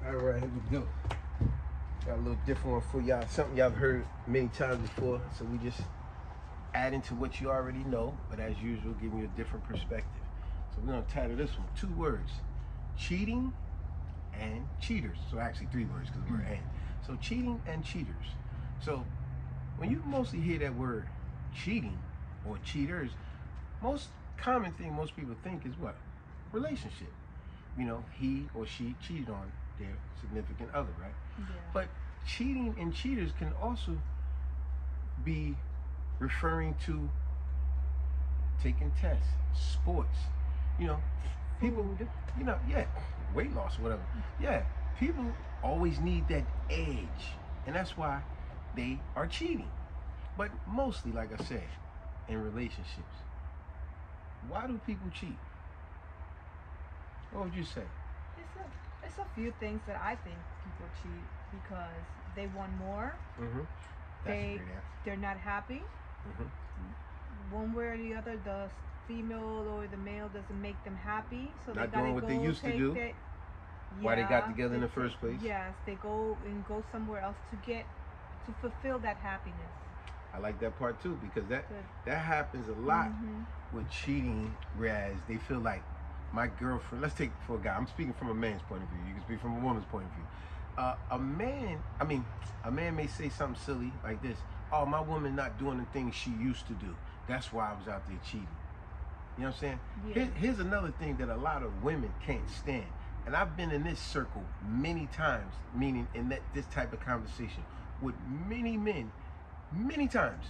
All right, here we go. Got a little different one for y'all. Something y'all have heard many times before. So we just adding to what you already know, but as usual, giving you a different perspective. So we're gonna title this one 2 words: cheating and cheaters. So actually 3 words because we're and. So cheating and cheaters. So when you mostly hear that word cheating or cheaters, most common thing most people think is what? Relationship. You know, he or she cheated on their significant other, right? Yeah. But cheating and cheaters can also be referring to taking tests, sports, you know, people, you know, yeah, weight loss, whatever. Yeah, people always need that edge, and that's why they are cheating. But mostly, like I said, in relationships, why do people cheat? What would you say? It's a few things that I think people cheat because they want more. Mm-hmm. They're not happy. Mm-hmm. One way or the other, the female or the male doesn't make them happy, so Not they gotta doing what go they used to do. Why they got together in the first place? Yes, they go somewhere else to fulfill that happiness. I like that part too because that happens a lot with cheating, whereas they feel like my girlfriend. Let's take for a guy. I'm speaking from a man's point of view. You can speak from a woman's point of view. A man may say something silly like this: "Oh, my woman not doing the things she used to do. That's why I was out there cheating." You know what I'm saying? Yeah. Here's another thing that a lot of women can't stand, and I've been in this circle many times, meaning in this type of conversation with many men, many times,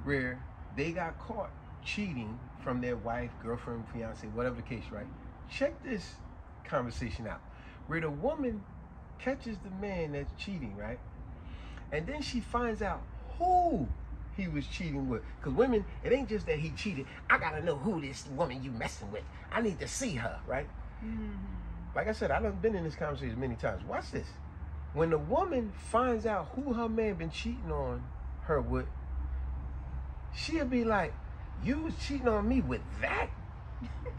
where they got caught cheating from their wife, girlfriend, fiance, whatever the case, right? Check this conversation out. Where the woman catches the man that's cheating, right? And then she finds out who he was cheating with. Because women, it ain't just that he cheated. I gotta know who this woman you messing with. I need to see her, right? Mm-hmm. Like I said, I've been in this conversation many times. Watch this. When the woman finds out who her man been cheating on her with, she'll be like, "You was cheating on me with that?"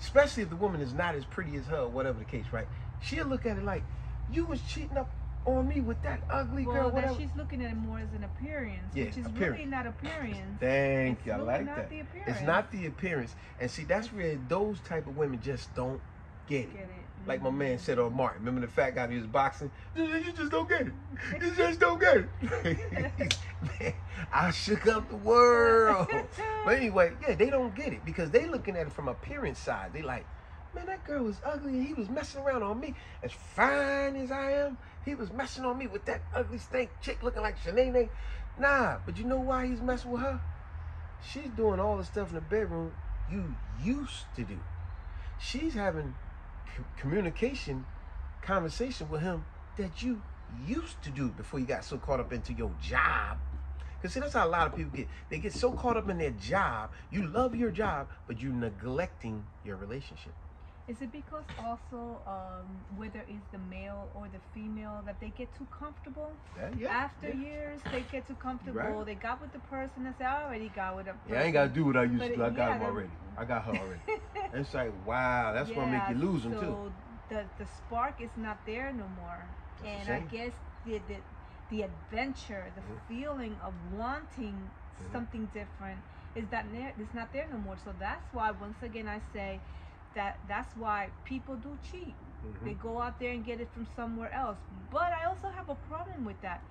Especially if the woman is not as pretty as her, or whatever the case, right? She'll look at it like, "You was cheating up on me with that ugly girl." Well, she's looking at it more as an appearance, which is really not appearance. Thank you. I really like not that. The appearance. It's not the appearance, and see, that's where those type of women just don't get it. Like my man said on Martin. Remember the fat guy who was boxing? You just don't get it. You just don't get it. Man, I shook up the world. But anyway, yeah, they don't get it because they looking at it from appearance side. They like, man, that girl was ugly and he was messing around on me. As fine as I am, he was messing on me with that ugly stank chick looking like Shanae. Nah, but you know why he's messing with her? She's doing all the stuff in the bedroom you used to do. She's having conversation with him that you used to do before you got so caught up into your job. Because see, that's how a lot of people get. They get so caught up in their job. You love your job, but you're neglecting your relationship. Is it because also, whether it's the male or the female, that they get too comfortable? After years, they get too comfortable. Right. They got with the person and say, "I already got with a person." Yeah, I ain't got to do what I used to do. I got him already. I got her already. And it's like, wow, that's going to make you lose them too. So the spark is not there no more. And I guess the adventure, the feeling of wanting something different is not there no more. So that's why, once again, I say, that's why people do cheat. They go out there and get it from somewhere else. But I also have a problem with that.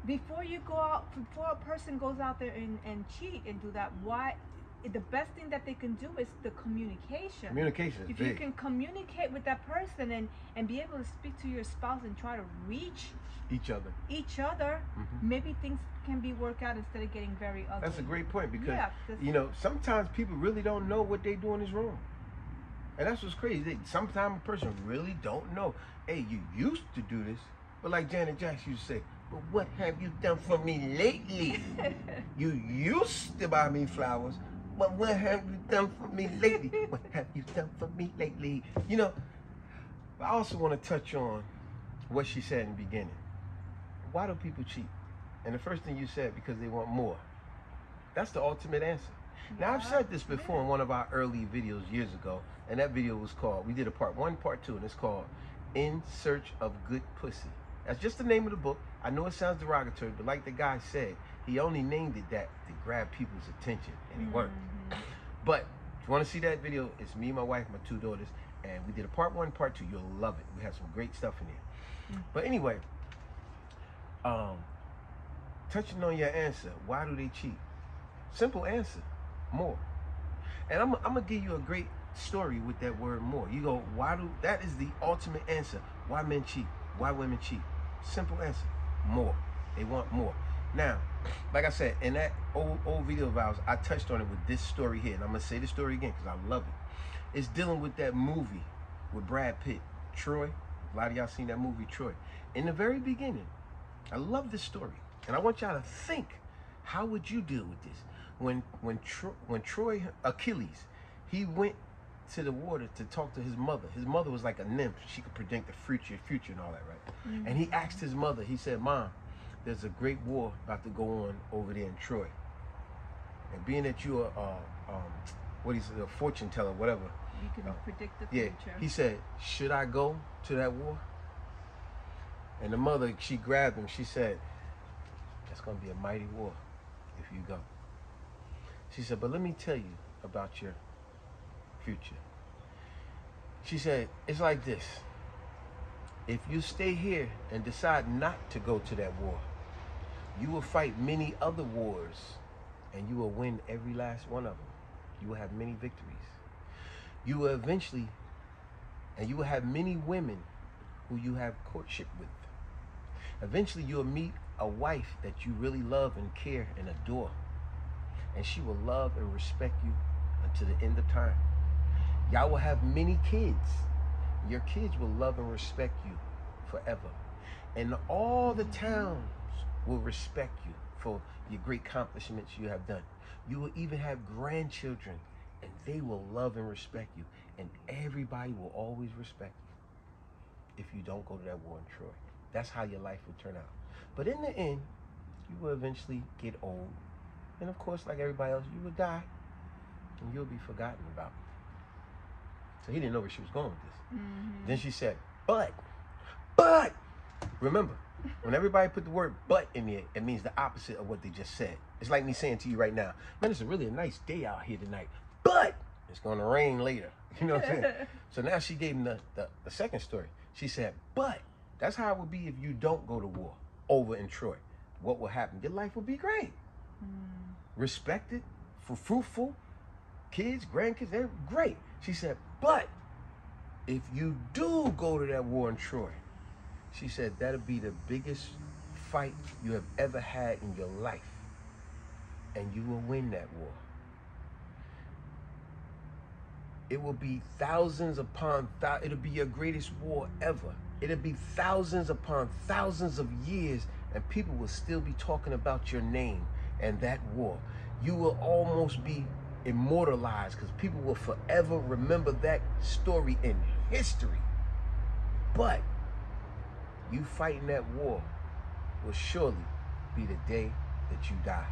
Before a person goes out there and cheat and do that, the best thing that they can do is the communication. Communication is big. If you can communicate with that person and be able to speak to your spouse and try to reach each other, maybe things can be worked out instead of getting very ugly. That's a great point because you know, sometimes people really don't know what they're doing is wrong. And that's what's crazy. Sometimes a person really don't know. Hey, you used to do this, but like Janet Jackson used to say, "But what have you done for me lately?" You used to buy me flowers, but what have you done for me lately? What have you done for me lately? You know, I also want to touch on what she said in the beginning. Why do people cheat? And the first thing you said, because they want more. That's the ultimate answer. Now, I've said this before in one of our early videos years ago, and that video was called, we did a part 1, part 2, and it's called In Search of Good Pussy. That's just the name of the book. I know it sounds derogatory, but like the guy said, he only named it that to grab people's attention, and it worked. But if you want to see that video, it's me, my wife, my 2 daughters, and we did a part 1, part 2. You'll love it. We have some great stuff in there. But anyway, touching on your answer, why do they cheat? Simple answer, more. And I'm gonna give you a great story with that word more. You go, that is the ultimate answer. Why men cheat? Why women cheat? Simple answer, more. They want more. Now, like I said, in that old video of ours, I touched on it with this story here. And I'm gonna say the story again because I love it. It's dealing with that movie with Brad Pitt, Troy. A lot of y'all seen that movie, Troy. In the very beginning, I love this story. And I want y'all to think, how would you deal with this? When Troy, Achilles, he went to the water to talk to his mother. His mother was like a nymph. She could predict the future and all that, right? And he asked his mother, he said, Mom, there's a great war about to go on over there in Troy. And being that you are, a fortune teller, whatever. You can predict the future. Yeah, he said, should I go to that war? And the mother, she grabbed him. She said, that's going to be a mighty war if you go. She said, but let me tell you about your future. She said, it's like this. If you stay here and decide not to go to that war, you will fight many other wars and you will win every last one of them. You will have many victories. You will eventually, and you will have many women who you have courtship with. Eventually you will meet a wife that you really love and care and adore. And she will love and respect you until the end of time. Y'all will have many kids. Your kids will love and respect you forever. And all the towns will respect you for your great accomplishments you have done. You will even have grandchildren, and they will love and respect you. And everybody will always respect you if you don't go to that war in Troy. That's how your life will turn out. But in the end, you will eventually get old. And of course, like everybody else, you will die. And you'll be forgotten about. So he didn't know where she was going with this. Then she said, but, remember, when everybody put the word but in there, it means the opposite of what they just said. It's like me saying to you right now, man, it's really a nice day out here tonight, but it's going to rain later. You know what I'm saying? So now she gave him the second story. She said, but that's how it would be if you don't go to war over in Troy. What will happen? Your life will be great. Respected, fruitful, kids, grandkids, they're great. She said, but if you do go to that war in Troy, she said, that'll be the biggest fight you have ever had in your life. And you will win that war. It will be thousands upon thousands. It'll be your greatest war ever. It'll be thousands upon thousands of years, and people will still be talking about your name and that war. You will almost be immortalized because people will forever remember that story in history. But you fighting that war will surely be the day that you die.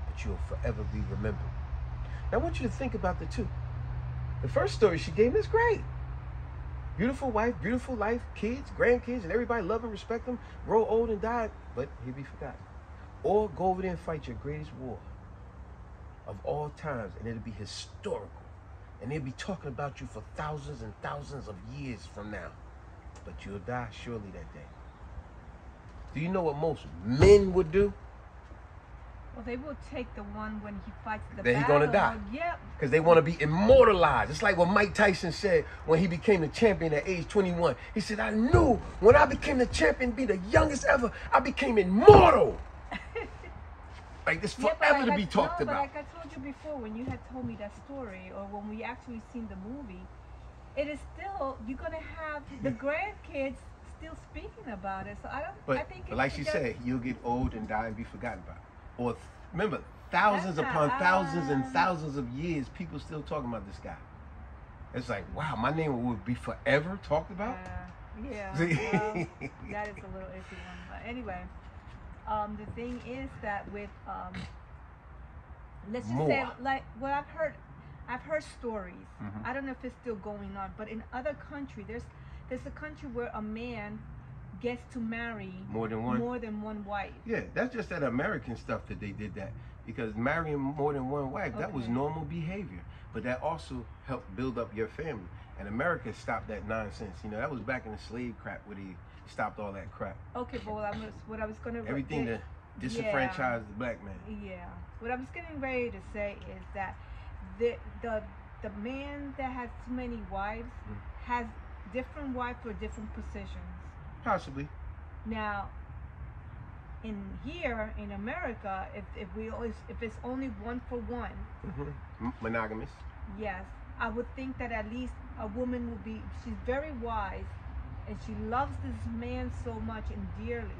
But you'll forever be remembered. Now I want you to think about the two. The first story she gave me is great. Beautiful wife, beautiful life, kids, grandkids, and everybody love and respect them, grow old and die, but he'll be forgotten. Or go over there and fight your greatest war of all times, and it'll be historical. And they'll be talking about you for thousands and thousands of years from now. But you'll die surely that day. Do you know what most men would do? Well, they will take the one when he fights the that battle. He's gonna die. Yep. Because they want to be immortalized. It's like what Mike Tyson said when he became the champion at age 21. He said, I knew when I became the champion, be the youngest ever, I became immortal. Like this forever to be talked about. But like I told you before, when you had told me that story, or when we actually seen the movie, it is still, you're gonna have the grandkids still speaking about it. So I think. But like she said, you'll get old and die and be forgotten about. Or remember, thousands upon thousands and thousands of years, people still talking about this guy. It's like, wow, my name would be forever talked about. Yeah, well, that is a little iffy one. But anyway, the thing is that with let's just say, like what I've heard stories. I don't know if it's still going on, but in other countries, there's a country where a man gets to marry more than one wife. Yeah, that's just that American stuff that they did that, because marrying more than one wife, that was normal behavior, but that also helped build up your family. And America stopped that nonsense. You know, that was back in the slave crap where they stopped all that crap. Okay, but what I was going to everything to disenfranchise the black man. Yeah, what I was getting ready to say is that the man that has too many wives has different wives for different positions. Possibly. Now, in America, if it's only one for one, monogamous. Yes, I would think that at least a woman will be. She's very wise, and she loves this man so much and dearly.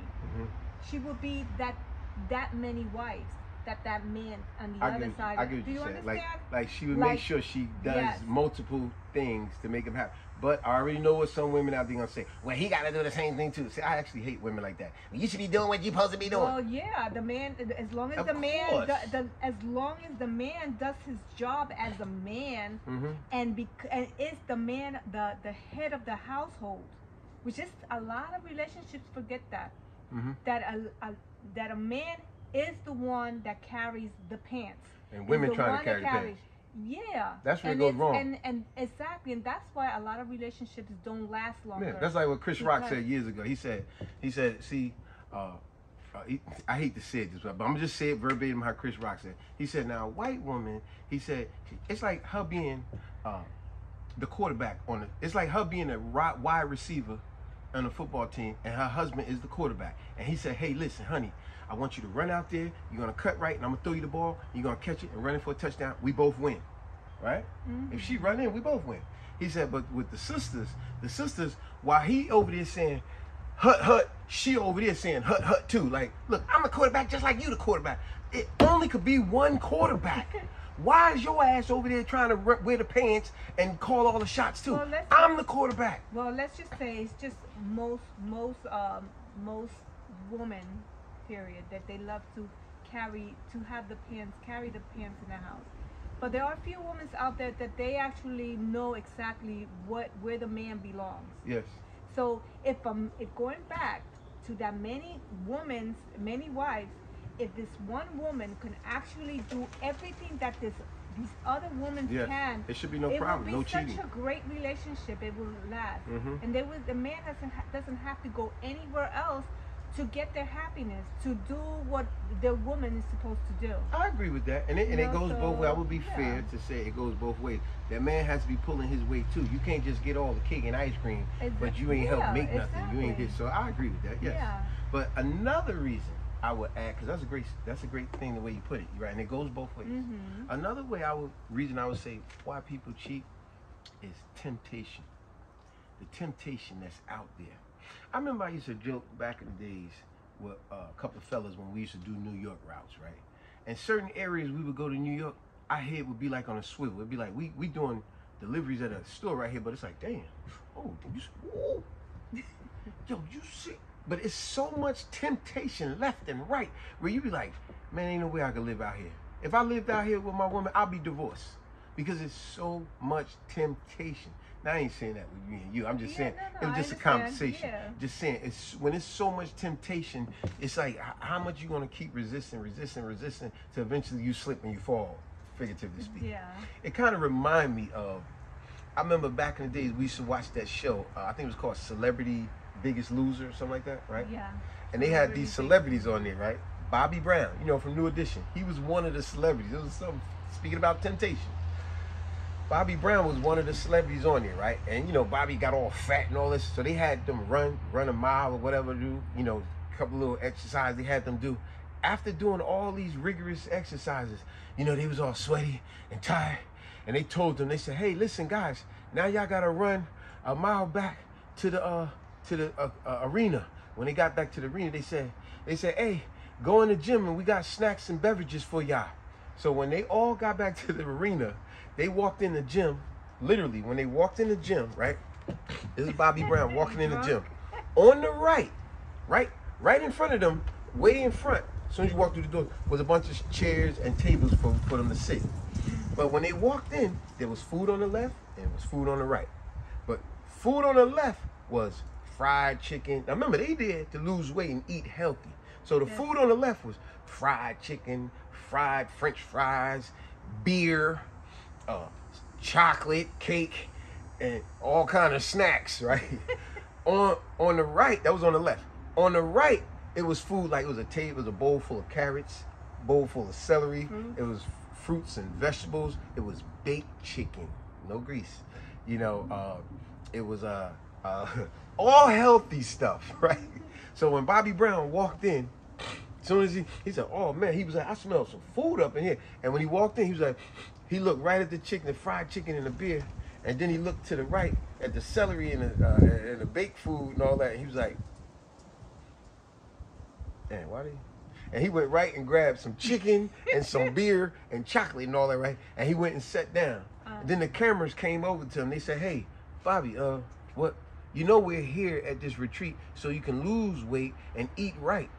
She will be that many wives that man on the other side. I get what do you you're saying. understand? Like she would make sure she does multiple things to make him happy. But I already know what some women out there gonna say. Well, he gotta do the same thing too. See, I actually hate women like that. Well, you should be doing what you're supposed to be doing. Well, yeah, the man, as long as as long as the man does his job as a man, and is the man the head of the household, which is a lot of relationships forget that. That a man is the one that carries the pants. And women trying to carry the pants. Yeah. That's where it goes wrong. And exactly, and that's why a lot of relationships don't last longer. Yeah, that's like what Chris Rock said years ago. He said, see, I hate to say this, but I'm gonna just say it verbatim how Chris Rock said. He said, now a white woman, he said, it's like her being the quarterback it's like her being a wide receiver on a football team, and her husband is the quarterback. And he said, hey, listen, honey, I want you to run out there. You're going to cut right, and I'm going to throw you the ball. You're going to catch it and run it for a touchdown. We both win, right? If she run in, we both win. He said, but with the sisters, while he over there saying, hut, she over there saying, hut, too. Like, look, I'm the quarterback just like you the quarterback. It only could be one quarterback. Why is your ass over there trying to wear the pants and call all the shots too? Well, I'm the quarterback. Well, let's just say it's just most women, period, that they love to carry the pants in the house. But there are a few women out there that they actually know exactly where the man belongs. Yes. So if going back to that many wives, if this one woman can actually do everything that these other women can, it should be no problem, no cheating. It will be such a great relationship. It will last, and the man doesn't have to go anywhere else to get their happiness, to do what the woman is supposed to do. I agree with that, and it goes both ways. I would be fair to say it goes both ways. That man has to be pulling his weight too. You can't just get all the cake and ice cream, but you ain't helped make nothing. You ain't get. So I agree with that. Yes. Yeah. But another reason I would add, because that's a great thing the way you put it, right? And it goes both ways. Another reason I would say why people cheat is temptation. The temptation that's out there. I remember I used to joke back in the days with a couple of fellas when we used to do New York routes, right? And certain areas we would go to New York, our head would be like on a swivel. It'd be like we doing deliveries at a store right here, but it's like, damn, yo, you see. But it's so much temptation left and right where you be like, man, ain't no way I could live out here. If I lived out here with my woman, I'll be divorced because it's so much temptation. Now I ain't saying that with me and you. I'm just saying it was just a conversation. Yeah. Just saying when it's so much temptation, it's like how much you gonna keep resisting to eventually you slip and you fall, figuratively speaking. Yeah. It kind of remind me of. I remember back in the days we used to watch that show. I think it was called Celebrity Biggest Loser or something like that, right? Yeah. And they had these celebrities on there, right? Bobby Brown, from New Edition. He was one of the celebrities. It was something speaking about temptation. Bobby Brown was one of the celebrities on there, right? And Bobby got all fat and all this, so they had them run a mile or whatever, a couple little exercises they had them do. After doing all these rigorous exercises, they was all sweaty and tired, and they told them, they said, hey, listen, guys, now y'all gotta run a mile back to the arena. When they got back to the arena, they said, hey, go in the gym and we got snacks and beverages for y'all. So when they all got back to the arena, they walked in the gym. Literally, when they walked in the gym, right? This is Bobby Brown walking in the gym. On the right in front of them, way in front, as soon as you walk through the door, was a bunch of chairs and tables for them to sit. But when they walked in, there was food on the left and there was food on the right. But food on the left was fried chicken. Now remember, they did to lose weight and eat healthy. So the food on the left was fried chicken, fried French fries, beer, chocolate, cake, and all kind of snacks, right? on the right, that was on the left. On the right, it was food like it was a bowl full of carrots, bowl full of celery. It was fruits and vegetables. It was baked chicken, no grease. You know, it was all healthy stuff, right? So when Bobby Brown walked in, as soon as he said, "Oh man," he was like, "I smell some food up in here." And when he walked in, he was like, he looked right at the chicken, the fried chicken and the beer, and then he looked to the right at the celery and the baked food and all that. And he was like, "Man, why did?" And he went right and grabbed some chicken and some beer and chocolate and all that, right? And he went and sat down. And then the cameras came over to him. They said, "Hey, Bobby, what? You know we're here at this retreat so you can lose weight and eat right.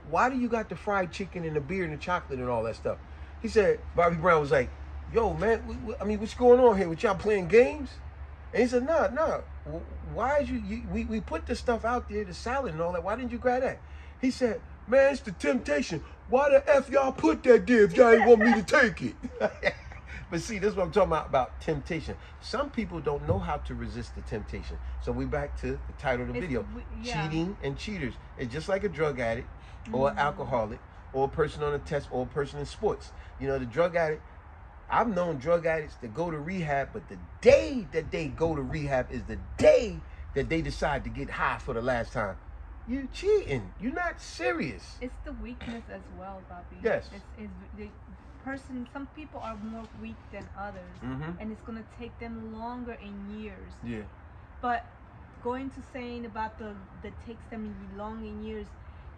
Why do you got the fried chicken and the beer and the chocolate and all that stuff?" He said, Bobby Brown was like, "Yo, man, I mean, what's going on here? With y'all playing games?" And he said, nah. Why is we put the stuff out there, the salad and all that. Why didn't you grab that?" He said, "Man, it's the temptation. Why the F y'all put that there if y'all ain't want me to take it?" But see, this is what I'm talking about temptation. Some people don't know how to resist the temptation. So we back to the title of the video. Cheating and cheaters. It's just like a drug addict or an alcoholic or a person on a test or a person in sports. You know, the drug addict, I've known drug addicts that go to rehab, but the day that they go to rehab is the day that they decide to get high for the last time. You're cheating. You're not serious. It's the weakness as well, Bobby. Yes. It's the person. Some people are more weak than others, and it's gonna take them longer in years. Yeah. But going to saying about that takes them long in years,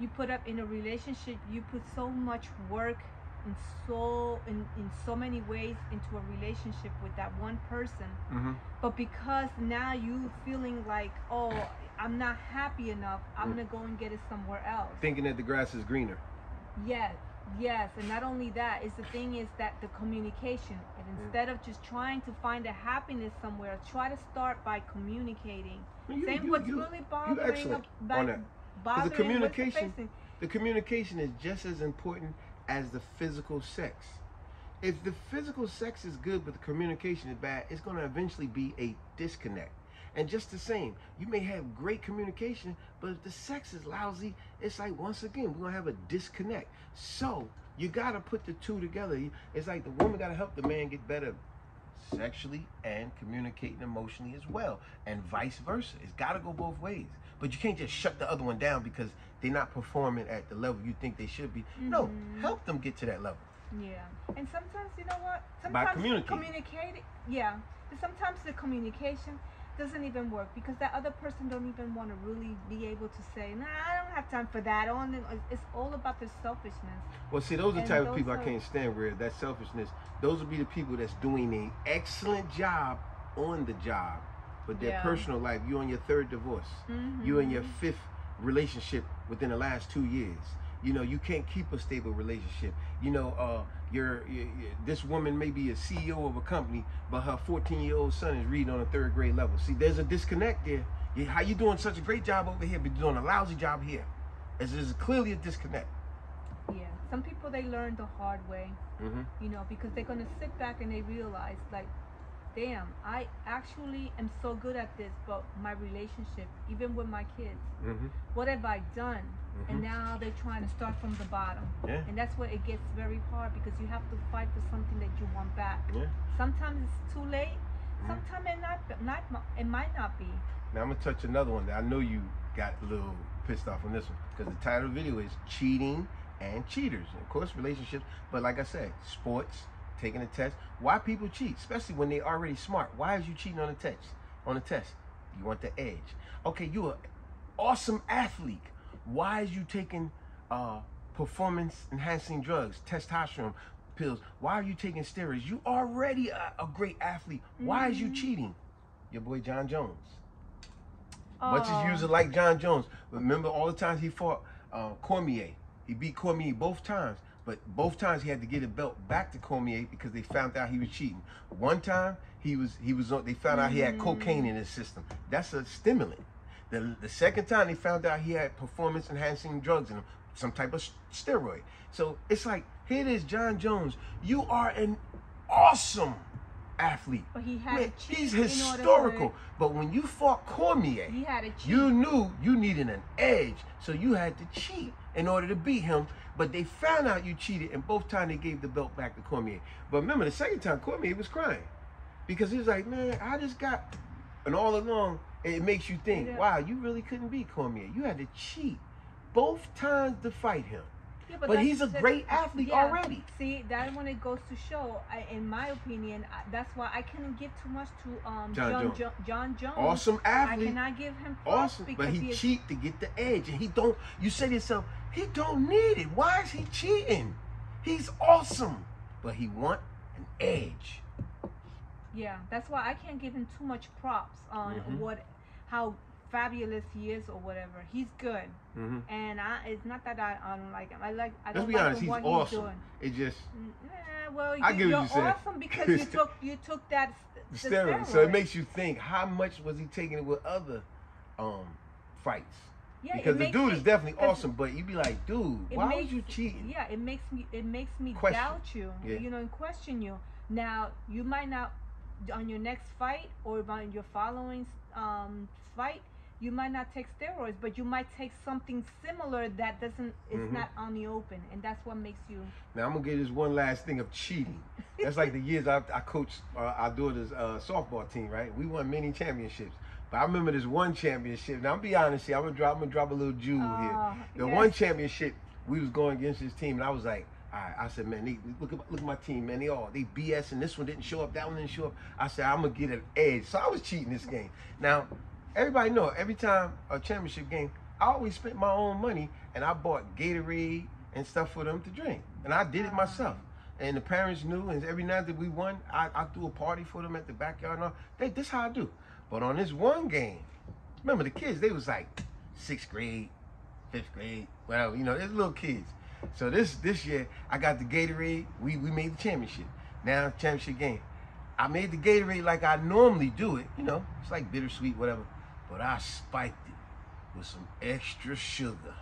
you put up in a relationship. You put so much work in so many ways into a relationship with that one person, but because now you feeling like, oh, I'm not happy enough, I'm gonna go and get it somewhere else, thinking that the grass is greener. Yes, and not only that, is the thing is that the communication, and instead of just trying to find a happiness somewhere, try to start by communicating. Saying what's really bothering the communication is just as important as the physical sex. If the physical sex is good but the communication is bad, it's going to eventually be a disconnect. And just the same, you may have great communication, but if the sex is lousy, it's like, once again, we're going to have a disconnect. So you got to put the two together. It's like the woman got to help the man get better sexually and communicating emotionally as well, and vice versa. It's got to go both ways. But you can't just shut the other one down because they're not performing at the level you think they should be. No, help them get to that level. Yeah, and sometimes, you know what? By communicating. Sometimes the communication doesn't even work because that other person don't even want to really be able to say, "Nah, I don't have time for that." It's all about their selfishness. Well, see, those are the type of people I can't stand. Where that selfishness, those would be the people that's doing an excellent job on the job, but their personal life. You on your third divorce. You in your fifth relationship within the last 2 years. You know, you can't keep a stable relationship. You know, this woman may be a CEO of a company, but her 14-year-old son is reading on a third grade level. See, there's a disconnect there. How you doing such a great job over here, but you're doing a lousy job here? There's clearly a disconnect. Yeah, some people, they learn the hard way, you know, because they're going to sit back and they realize, like, damn, I actually am so good at this, but my relationship, even with my kids, what have I done? And now they're trying to start from the bottom. And that's where it gets very hard, because you have to fight for something that you want back. Sometimes it's too late. Sometimes it might not be. Now I'm going to touch another one that I know you got a little pissed off on this one, because the title of the video is Cheating and Cheaters. And of course, relationships, but like I said, sports, taking a test. Why people cheat, especially when they're already smart? Why is you cheating on a test? You want the edge. Okay, you're an awesome athlete. Why is you taking performance enhancing drugs, testosterone pills? Why are you taking steroids? You already a great athlete. Why is you cheating? Your boy John Jones. Much as user like John Jones. Remember all the times he fought Cormier. He beat Cormier both times. But both times he had to get a belt back to Cormier because they found out he was cheating. One time they found out he had cocaine in his system. That's a stimulant. The second time they found out he had performance enhancing drugs in him, some type of steroid. So it's like, here it is, Jon Jones. You are an awesome athlete. But he had to cheat. He's historical. But when you fought Cormier, he had to cheat. You knew you needed an edge, so you had to cheat in order to beat him. But they found out you cheated, and both times they gave the belt back to Cormier. But remember, the second time Cormier was crying because he was like, man, I just got, and all along it makes you think, wow, you really couldn't beat Cormier. You had to cheat both times to fight him. Yeah, but he's a great athlete already. See, that when it goes to show, in my opinion, that's why I couldn't give too much to Jon Jones. Awesome athlete. I cannot give him props awesome, but he cheat to get the edge, and he don't. You say to yourself, he don't need it. Why is he cheating? He's awesome, but he want an edge. Yeah, that's why I can't give him too much props on how fabulous he is or whatever. He's good, and it's not that I don't like him. I don't Let's be like honest, what he's awesome. He's doing. It just well, I get what you're awesome because you took that steroid. So it makes you think, how much was he taking it with other fights? Yeah, because the dude is definitely awesome, but you be like, dude, why was you cheating? Yeah, it makes me doubt you, and question you. Now you might not on your next fight or on your following fight. You might not take steroids, but you might take something similar that doesn't. It's not on the open, and that's what makes you. Now I'm gonna get this one last thing of cheating. That's like the years I coached our daughter's softball team. Right, we won many championships, but I remember this one championship. Now I'm be honest here. I'm gonna drop a little jewel here. The one championship we was going against this team, and I was like, all right. I said, man, look at my team, man. They BS, and this one didn't show up, that one didn't show up. I said, I'm gonna get an edge. So I was cheating this game. Now. Everybody know, every time a championship game, I always spent my own money, and I bought Gatorade and stuff for them to drink. And I did it myself. And the parents knew, and every night that we won, I threw a party for them at the backyard and all. This how I do. But on this one game, remember the kids, they was like 6th grade, 5th grade, whatever, they're little kids. So this year, I got the Gatorade, we made the championship. Now, championship game. I made the Gatorade like I normally do it, it's like bittersweet, whatever. But I spiked it with some extra sugar.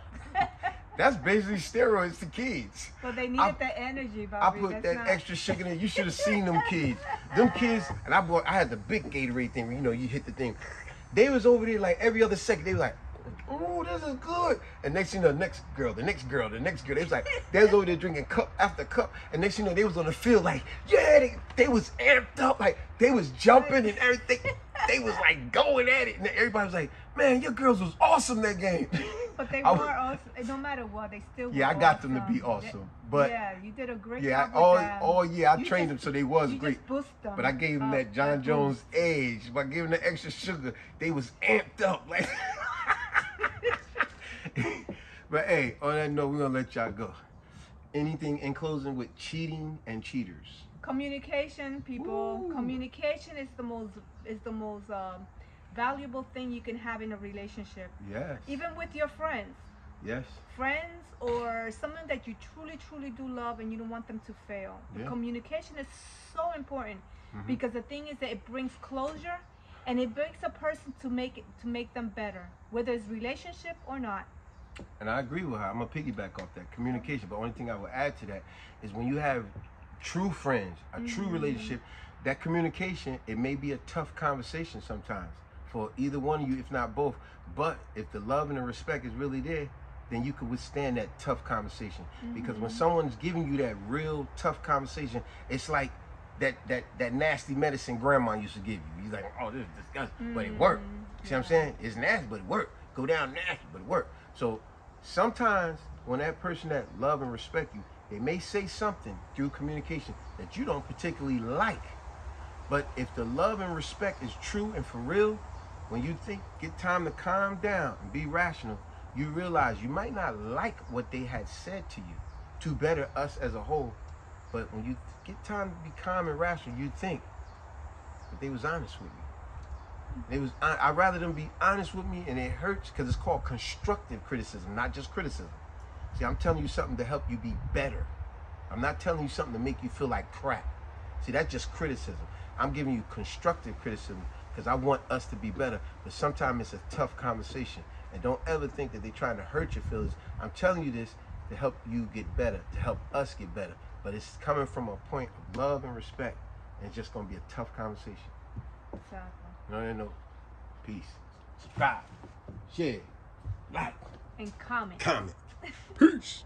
That's basically steroids to kids. But they needed that energy, Bobby. I put extra sugar in. You should have seen them kids. Them kids, and I had the big Gatorade thing where, you hit the thing. They was over there like every other second. They were like, oh, this is good. And next thing you know, the next girl. They was like, they was over there drinking cup after cup. And next thing you know, they was on the field like, yeah, they was amped up. Like, they was jumping and everything. They was like going at it. And everybody was like, man, your girls was awesome that game. But they were awesome. No matter what, they still were I got them to be awesome. But yeah, you did a great job with them. I trained them so they was great. Just boost them but I gave them that Jon Jones edge. By giving them the extra sugar, they was amped up. Like. But hey, on that note, we're gonna let y'all go. Anything in closing with cheating and cheaters? Communication, people. Ooh. Communication is the most valuable thing you can have in a relationship. Yes. Even with your friends. Yes. Friends or someone that you truly do love and you don't want them to fail. The communication is so important because the thing is that it brings closure and it brings a person to make them better, whether it's relationship or not. And I agree with her. I'm gonna piggyback off that communication. But the only thing I would add to that is when you have true friends, a true relationship, that communication, it may be a tough conversation sometimes for either one of you, if not both. But if the love and the respect is really there, then you can withstand that tough conversation. Because when someone's giving you that real tough conversation, it's like that nasty medicine grandma used to give you. You're like, oh, this is disgusting, but it worked. See what I'm saying? It's nasty, but it worked. Go down nasty, but it worked. So sometimes when that person that love and respect you, they may say something through communication that you don't particularly like. But if the love and respect is true and for real, when you get time to calm down and be rational, you realize you might not like what they had said to you to better us as a whole. But when you get time to be calm and rational, you think that they was honest with me. I'd rather them be honest with me, and it hurts because it's called constructive criticism, not just criticism. See, I'm telling you something to help you be better. I'm not telling you something to make you feel like crap. See, that's just criticism. I'm giving you constructive criticism because I want us to be better. But sometimes it's a tough conversation. And don't ever think that they're trying to hurt your feelings. I'm telling you this to help you get better, to help us get better. But it's coming from a point of love and respect. And it's just going to be a tough conversation. Exactly. No. Peace. Subscribe. Share. Like. And comment. Peace.